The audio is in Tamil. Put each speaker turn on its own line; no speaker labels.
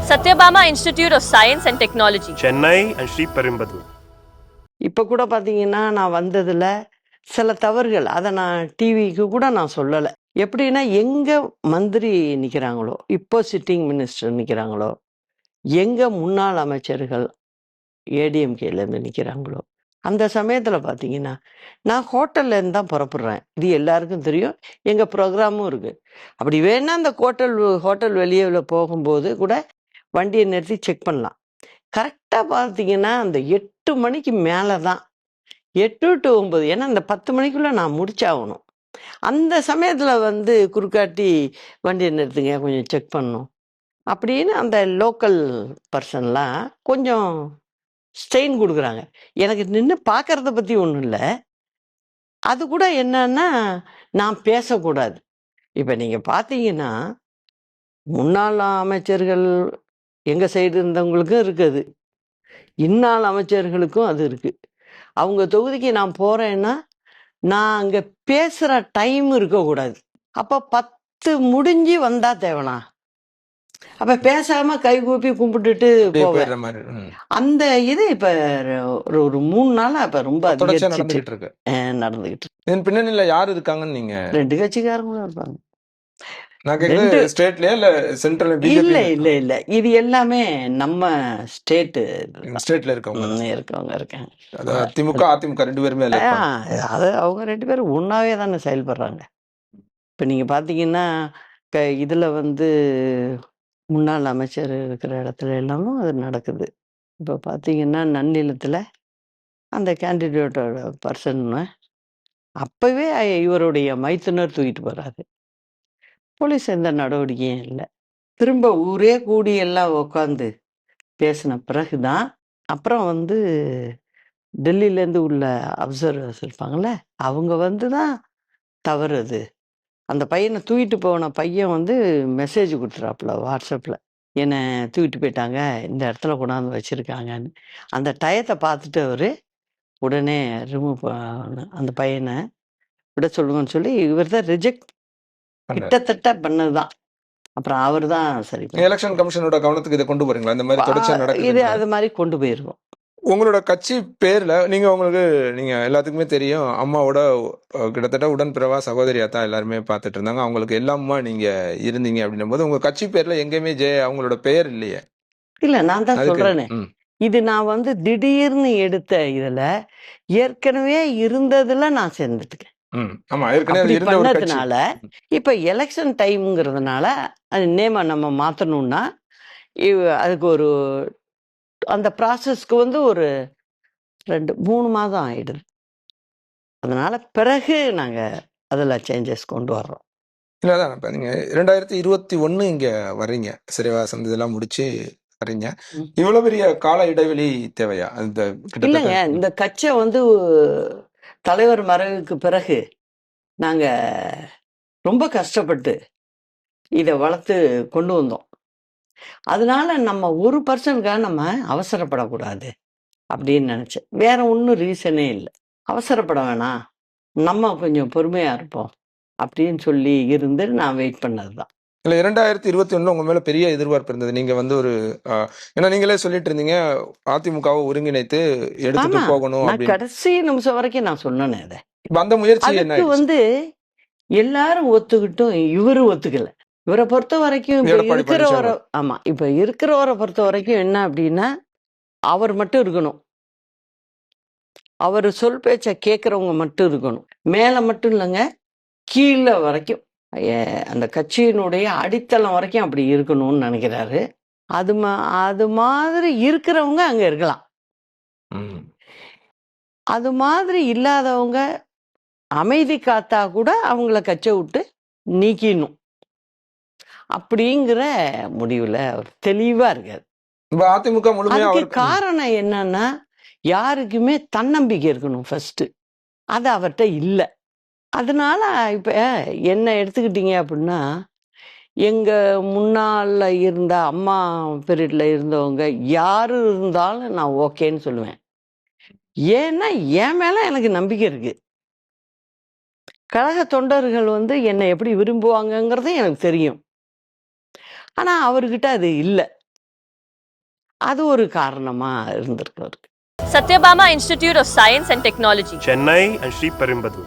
Satyabama Institute of Science and Technology,
Chennai and Sri Perumbudur.
இப்போ கூட பார்த்தீங்கன்னா நான் வந்ததில் சில தவறுகள் அதை நான் டிவிக்கு கூட நான் சொல்லலை. எப்படின்னா எங்கே மந்திரி நிற்கிறாங்களோ, இப்போ சிட்டிங் மினிஸ்டர் நிற்கிறாங்களோ, எங்கே முன்னாள் அமைச்சர்கள் ஏடிஎம்கேலேருந்து நிற்கிறாங்களோ, அந்த சமயத்தில் பார்த்தீங்கன்னா நான் ஹோட்டல்லேருந்து தான் புறப்படுறேன். இது எல்லாருக்கும் தெரியும், எங்கள் ப்ரோக்ராமும் இருக்குது. அப்படி வேணால் அந்த ஹோட்டல் வெளியே போகும்போது கூட வண்டியை நிறுத்தி செக் பண்ணலாம். கரெக்டாக பார்த்தீங்கன்னா அந்த 8 மணிக்கு மேலே தான், 8 to 9, ஏன்னா அந்த 10 மணிக்குள்ளே நான் முடிச்சாகணும். அந்த சமயத்தில் குறுக்காட்டி வண்டியை நிறுத்துங்க, கொஞ்சம் செக் பண்ணணும் அப்படின்னு அந்த லோக்கல் பர்சன்லாம் கொஞ்சம் ஸ்ட்ரெயின் கொடுக்குறாங்க. எனக்கு நின்று பார்க்கறத பற்றி ஒன்றும் இல்லை. அது கூட என்னன்னா நான் பேசக்கூடாது. இப்போ நீங்கள் பார்த்தீங்கன்னா முன்னாள் அமைச்சர்கள் எங்கள் சைடு இருந்தவங்களுக்கும் இருக்குது, இந்நாள் அமைச்சர்களுக்கும் அது இருக்குது. அவங்க தொகுதிக்கு நான் போகிறேன்னா நான் அங்கே பேசுகிற டைம் இருக்கக்கூடாது. அப்போ 10 முடிஞ்சு வந்தால் தேவலாம். அப்போ பேசாமல் கைகூப்பி கும்பிட்டுட்டு போவேன். அந்த இது இப்போ ஒரு 3 நாளாக இப்போ ரொம்ப
நடந்துகிட்டு இருக்கு.
நடந்துகிட்டு
இதன் பின்னணியில் யார் இருக்காங்கன்னு நீங்க
2 கட்சிக்காரங்களும் இருப்பாங்க.
ஸ்டேட்லயா இல்ல சென்ட்ரல்?
இல்ல இது எல்லாமே நம்ம ஸ்டேட்ல இருக்கவங்க இருக்காங்க.
திமுக அதிமுக 2 பேருமே
அது அவங்க 2 பேரும் ஒன்னாவே தானே செயல்படுறாங்க. இப்போ நீங்க பாத்தீங்கன்னா இதுல முன்னாள் அமைச்சர் இருக்கிற இடத்துல எல்லாமும் அது நடக்குது. இப்போ பார்த்தீங்கன்னா நன்னிலத்தில் அந்த கேண்டிடேட்டோட பர்சன் அப்பவே இவருடைய மைத்துனர் தூக்கிட்டு போறாரு. போலீஸ் எந்த நடவடிக்கையும் இல்லை. திரும்ப ஊரே கூடி எல்லாம் உட்காந்து பேசின பிறகுதான் அப்புறம் டெல்லியிலேருந்து உள்ள அப்சர்வர்ஸ் இருப்பாங்கள்ல, அவங்க தான் தவறு அது. அந்த பையனை தூக்கிட்டு போன பையன் மெசேஜ் கொடுத்துறாப்புல வாட்ஸ்அப்பில், என்னை தூக்கிட்டு போயிட்டாங்க, இந்த இடத்துல கொண்டாந்து வச்சுருக்காங்கன்னு. அந்த டயத்தை பார்த்துட்டு அவர் உடனே ரிமூவ் அந்த பையனை விட சொல்லுங்கன்னு சொல்லி இவர் தான் ரிஜெக்ட் கிட்டத்தட்ட பண்ணதுதான். அப்புறம் அவர் தான் சரி.
எலெக்ஷன் கமிஷனோட கவனத்துக்கு இதை கொண்டு போறீங்களா? இந்த மாதிரி தொடர்ச்சியா நடக்குது.
இது அது மாதிரி கொண்டு போயிருக்கோம்.
உங்களோட கட்சி பேர்ல நீங்க எல்லாத்துக்குமே தெரியும், அம்மாவோட கிட்டத்தட்ட உடன்பிறவா சகோதரியா தான் எல்லாருமே பார்த்துட்டு இருந்தாங்க. அவங்களுக்கு எல்லாமா நீங்க இருந்தீங்க அப்படின்னும் போது உங்க கட்சி பேர்ல எங்கேயுமே அவங்களோட பெயர் இல்லையே?
இல்ல, நான் தான் சொல்றேனே, இது நான் திடீர்னு எடுத்த இதுல ஏற்கனவே இருந்ததுல நான் சேர்ந்துட்டுக்கேன். பண்ணதுனால இப்ப எலெக்ஷன் டைம்ங்கிறதுனால அது நேம நம்ம மாத்தணும்னா அதுக்கு ஒரு அந்த ப்ராசஸ்க்கு ஒரு 2-3 மாதம் ஆயிடுது. அதனால பிறகு நாங்க அதுல சேஞ்சஸ் கொண்டு வர்றோம்.
இல்லதான் இப்ப நீங்க 2021 இங்க வர்றீங்க, சிறைவாசம் இதெல்லாம் முடிச்சு வர்றீங்க. இவ்வளவு பெரிய கால இடைவெளி தேவையா?
இல்லைங்க, இந்த கட்சியை தலைவர் மறைவுக்கு பிறகு நாங்க ரொம்ப கஷ்டப்பட்டு இதை வளர்த்து கொண்டு வந்தோம். அதனால நம்ம ஒரு பர்சனுக்காக நம்ம அவசரப்படக்கூடாது அப்படின்னு நினைச்சேன். வேற ஒன்றும் ரீசனே இல்லை. அவசரப்பட வேணாம், நம்ம கொஞ்சம் பொறுமையா இருப்போம் அப்படின்னு சொல்லி இருந்து நான் வெயிட் பண்ணதுதான்.
இல்லை, 2021 உங்க மேல பெரிய எதிர்பார்ப்பு இருந்தது. நீங்க ஒரு ஏன்னா நீங்களே சொல்லிட்டு இருந்தீங்க அதிமுகவை ஒருங்கிணைத்து எடுத்துட்டு போகணும்.
கடைசி நிமிஷம் வரைக்கும் நான் சொன்னேன். அதை
அந்த முயற்சி
என்ன எல்லாரும் ஒத்துக்கிட்டும் இவரு ஒத்துக்கல. இவரை பொறுத்த வரைக்கும் இப்ப இருக்கிறவரை பொறுத்த வரைக்கும் என்ன அப்படின்னா, அவர் மட்டும் இருக்கணும், அவர் சொல் பேச்ச கேட்கறவங்க மட்டும் இருக்கணும். மேல மட்டும் இல்லைங்க, கீழே வரைக்கும் அந்த கட்சியினுடைய அடித்தளம் வரைக்கும் அப்படி இருக்கணும்னு நினைக்கிறாரு. அது மாதிரி இருக்கிறவங்க அங்க இருக்கலாம். அது மாதிரி இல்லாதவங்க அமைதி காத்தா கூட அவங்கள கட்சியை விட்டு நீக்கிடணும் அப்படிங்கிற முடிவுல அவர் தெளிவா இருக்காரு. அதுக்கு காரணம் என்னன்னா, யாருக்குமே தன்னம்பிக்கை இருக்கணும் ஃபர்ஸ்ட். அது அவர்கிட்ட இல்லை. அதனால இப்ப என்ன எடுத்துக்கிட்டீங்க அப்படின்னா, எங்க முன்னால இருந்த அம்மா பீரியட்ல இருந்தவங்க யாரு இருந்தாலும் நான் ஓகேன்னு சொல்லுவேன். ஏன்னா என் மேல எனக்கு நம்பிக்கை இருக்கு. கழக தொண்டர்கள் என்னை எப்படி விரும்புவாங்கங்கிறது எனக்கு தெரியும். ஆனா அவர்கிட்ட அது இல்லை. அது ஒரு காரணமா இருந்திருக்கு அவருக்கு.
Satyabama Institute of Science and Technology.
Chennai and Sri Perumbadur.